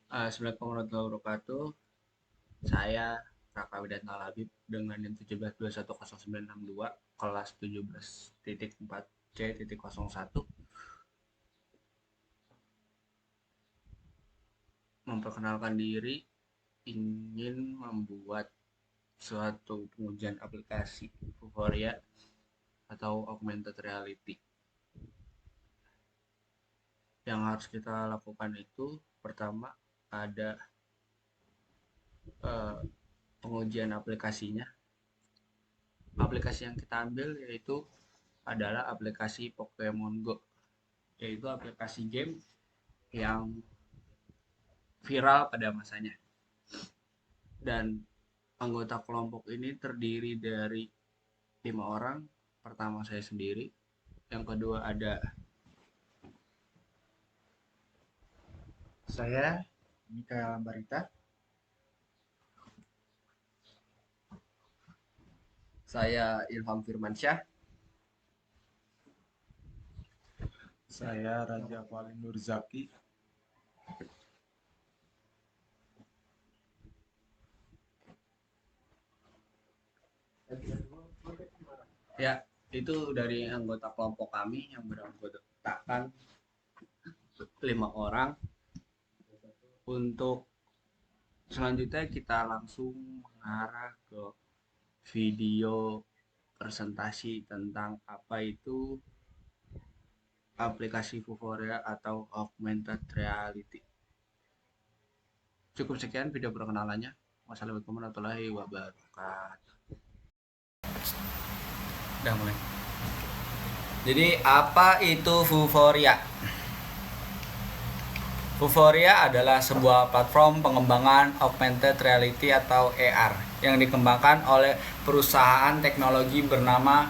Assalamualaikum warahmatullahi wabarakatuh. Saya Raka Widatna Labib dengan NIM 17210962 kelas 17.4C.01 memperkenalkan diri, ingin membuat suatu pengujian aplikasi Vuforia atau augmented reality. Yang harus kita lakukan itu pertama ada pengujian aplikasinya. Aplikasi yang kita ambil yaitu adalah aplikasi Pokemon Go, yaitu aplikasi game yang viral pada masanya. Dan anggota kelompok ini terdiri dari 5 orang. Pertama saya sendiri, yang kedua ada saya Mikael Ambarita, saya Ilham Firmansyah, Saya Raja Paling Nurzaki. ya itu dari anggota kelompok kami yang beranggotakan 5 orang. Untuk selanjutnya kita langsung mengarah ke video presentasi tentang apa itu aplikasi Vuforia atau augmented reality. Cukup sekian video perkenalannya. Wassalamualaikum warahmatullahi wabarakatuh. Udah mulai. Jadi apa itu Vuforia? Vuforia adalah sebuah platform pengembangan augmented reality atau AR yang dikembangkan oleh perusahaan teknologi bernama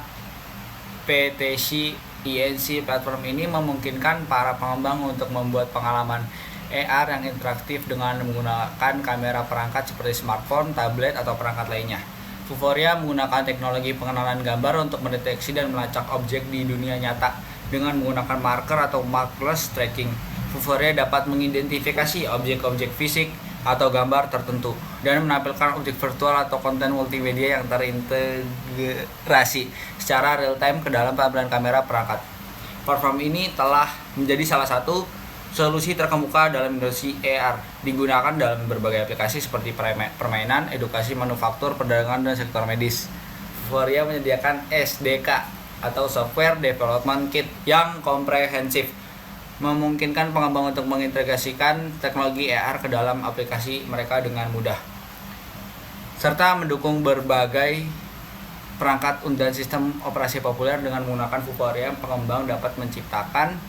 PTC INC. Platform ini memungkinkan para pengembang untuk membuat pengalaman AR yang interaktif dengan menggunakan kamera perangkat seperti smartphone, tablet, atau perangkat lainnya. Vuforia menggunakan teknologi pengenalan gambar untuk mendeteksi dan melacak objek di dunia nyata dengan menggunakan marker atau markerless tracking. Vuforia dapat mengidentifikasi objek-objek fisik atau gambar tertentu dan menampilkan objek virtual atau konten multimedia yang terintegrasi secara real-time ke dalam tampilan kamera perangkat. Platform ini telah menjadi salah satu solusi terkemuka dalam industri AR, digunakan dalam berbagai aplikasi seperti permainan, edukasi, manufaktur, perdagangan, dan sektor medis. Vuforia menyediakan SDK atau Software Development Kit yang komprehensif, memungkinkan pengembang untuk mengintegrasikan teknologi AR ke dalam aplikasi mereka dengan mudah, serta mendukung berbagai perangkat dan sistem operasi populer. Dengan menggunakan Vuforia, pengembang dapat menciptakan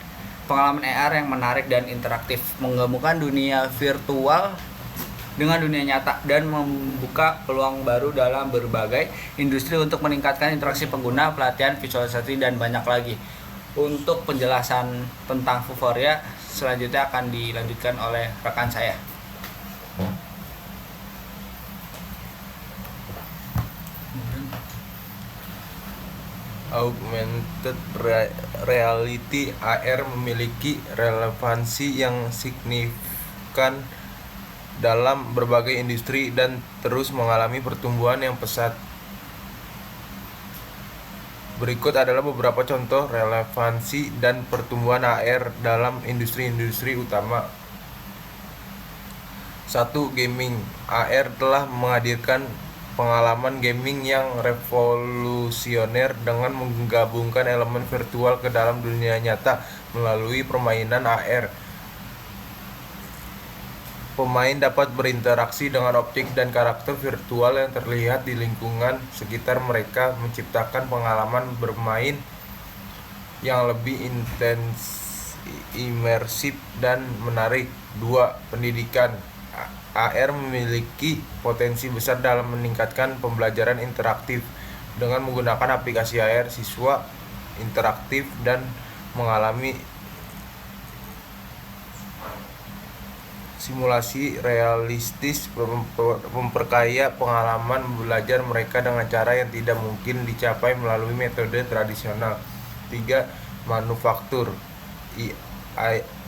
pengalaman AR yang menarik dan interaktif, menggabungkan dunia virtual dengan dunia nyata, dan membuka peluang baru dalam berbagai industri untuk meningkatkan interaksi pengguna, pelatihan, visualisasi, dan banyak lagi. Untuk penjelasan tentang Vuforia selanjutnya akan dilanjutkan oleh rekan saya. Augmented reality AR memiliki relevansi yang signifikan dalam berbagai industri dan terus mengalami pertumbuhan yang pesat. Berikut adalah beberapa contoh relevansi dan pertumbuhan AR dalam industri-industri utama. 1. Gaming. AR telah menghadirkan pengalaman gaming yang revolusioner dengan menggabungkan elemen virtual ke dalam dunia nyata melalui permainan AR. Pemain dapat berinteraksi dengan objek dan karakter virtual yang terlihat di lingkungan sekitar mereka, menciptakan pengalaman bermain yang lebih intens, imersif, dan menarik. 2. Pendidikan. AR memiliki potensi besar dalam meningkatkan pembelajaran interaktif. Dengan menggunakan aplikasi AR, siswa interaktif dan mengalami simulasi realistis, memperkaya pengalaman belajar mereka dengan cara yang tidak mungkin dicapai melalui metode tradisional. 3. Manufaktur.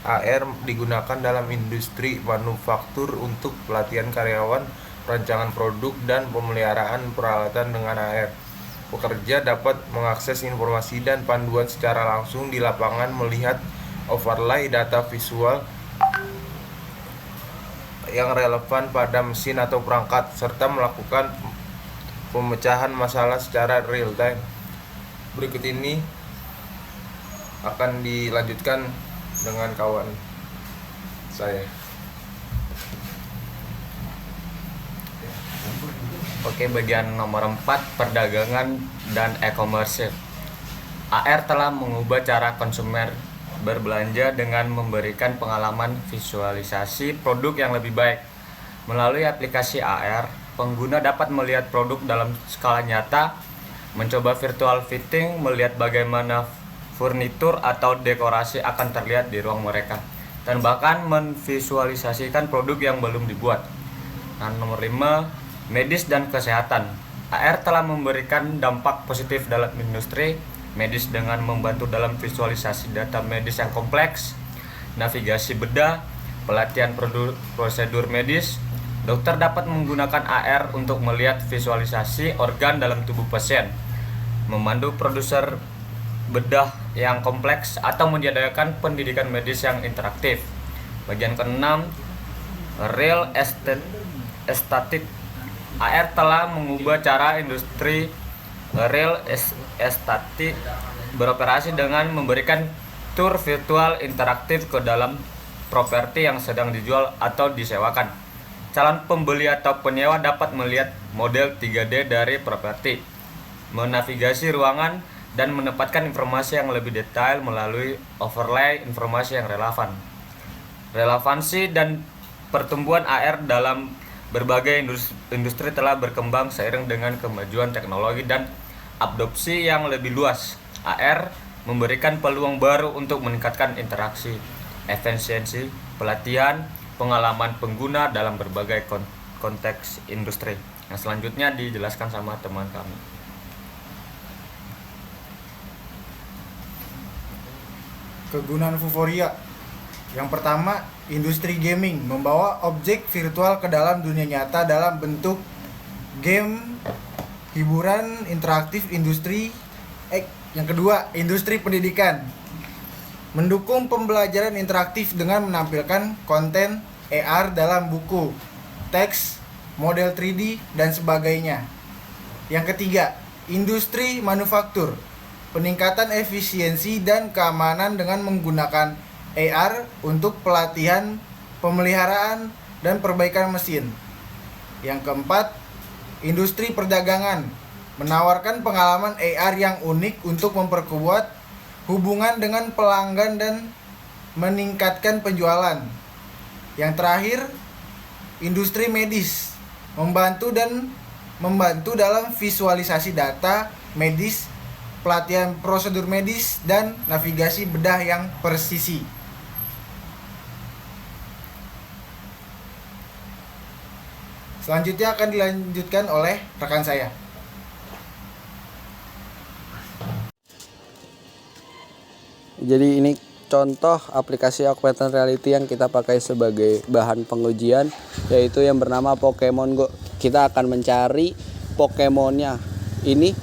AR digunakan dalam industri manufaktur untuk pelatihan karyawan, rancangan produk, dan pemeliharaan peralatan dengan AR. Pekerja dapat mengakses informasi dan panduan secara langsung di lapangan, melihat overlay data visual yang relevan pada mesin atau perangkat, serta melakukan pemecahan masalah secara real time. Berikut ini akan dilanjutkan dengan kawan saya. Oke, bagian nomor 4, perdagangan dan e-commerce. AR telah mengubah cara konsumen berbelanja dengan memberikan pengalaman visualisasi produk yang lebih baik. Melalui aplikasi AR, pengguna dapat melihat produk dalam skala nyata, mencoba virtual fitting, melihat bagaimana furnitur atau dekorasi akan terlihat di ruang mereka, dan bahkan memvisualisasikan produk yang belum dibuat. Nah, nomor 5, medis dan kesehatan. AR telah memberikan dampak positif dalam industri medis dengan membantu dalam visualisasi data medis yang kompleks, navigasi bedah, pelatihan prosedur medis. Dokter dapat menggunakan AR untuk melihat visualisasi organ dalam tubuh pasien, memandu produser bedah yang kompleks, atau menyediakan pendidikan medis yang interaktif. Bagian ke-6, real estate. AR telah mengubah cara industri real estate beroperasi dengan memberikan tur virtual interaktif ke dalam properti yang sedang dijual atau disewakan. Calon pembeli atau penyewa dapat melihat model 3D dari properti, menavigasi ruangan, dan menempatkan informasi yang lebih detail melalui overlay informasi yang relevan. Relevansi dan pertumbuhan AR dalam berbagai industri telah berkembang seiring dengan kemajuan teknologi dan adopsi yang lebih luas. AR memberikan peluang baru untuk meningkatkan interaksi, efisiensi, pelatihan, pengalaman pengguna dalam berbagai konteks industri. Nah, selanjutnya dijelaskan sama teman kami. Kegunaan Vuforia. Yang pertama, industri gaming membawa objek virtual ke dalam dunia nyata dalam bentuk game, hiburan, interaktif industri. Yang kedua, industri pendidikan mendukung pembelajaran interaktif dengan menampilkan konten AR dalam buku, teks, model 3D, dan sebagainya. Yang ketiga, industri manufaktur, peningkatan efisiensi dan keamanan dengan menggunakan AR untuk pelatihan, pemeliharaan, dan perbaikan mesin. Yang keempat, industri perdagangan menawarkan pengalaman AR yang unik untuk memperkuat hubungan dengan pelanggan dan meningkatkan penjualan. Yang terakhir, industri medis membantu dalam visualisasi data medis, pelatihan prosedur medis, dan navigasi bedah yang presisi. Selanjutnya akan dilanjutkan oleh rekan saya. Jadi ini contoh aplikasi augmented reality yang kita pakai sebagai bahan pengujian, yaitu yang bernama Pokemon Go. Kita akan mencari Pokemonnya. Ini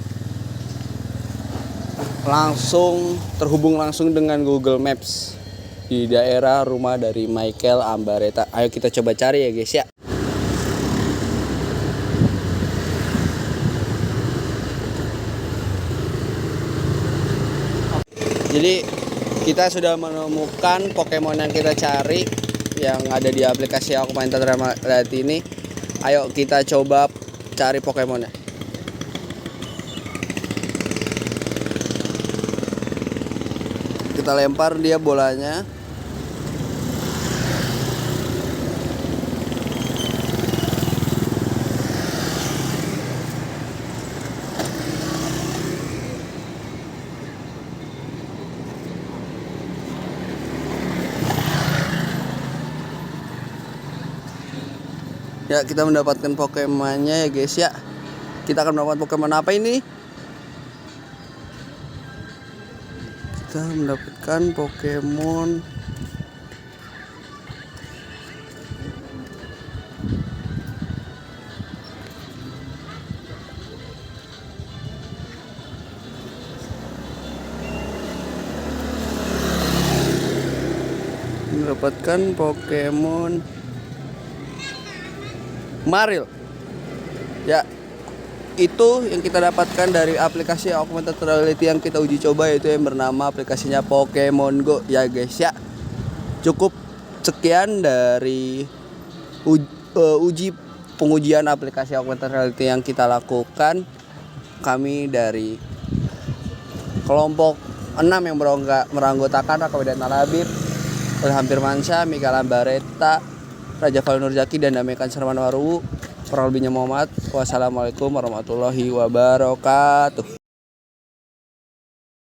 terhubung langsung dengan Google Maps di daerah rumah dari Michael Ambareta. Ayo kita coba cari ya guys ya. Jadi kita sudah menemukan Pokemon yang kita cari yang ada di aplikasi augmented reality ini. Ayo kita coba cari Pokemonnya. Kita lempar dia bolanya. Ya, kita mendapatkan Pokemonnya ya guys ya. Kita akan mendapatkan Pokemon apa ini? Kita mendapatkan Pokemon mendapatkan Pokemon Maril. Ya, itu yang kita dapatkan dari aplikasi augmented reality yang kita uji coba, yaitu yang bernama aplikasinya Pokemon Go ya guys ya. Cukup sekian dari pengujian aplikasi augmented reality yang kita lakukan. Kami dari kelompok 6 yang meranggotakan Raka Widayat Nalabib, Ilham Firmansyah, Mikael Ambareta, Raja Fal Nurjaki, dan Damekan Sarman Waruwu. Kurang lebihnya Muhammad. Wassalamualaikum warahmatullahi wabarakatuh.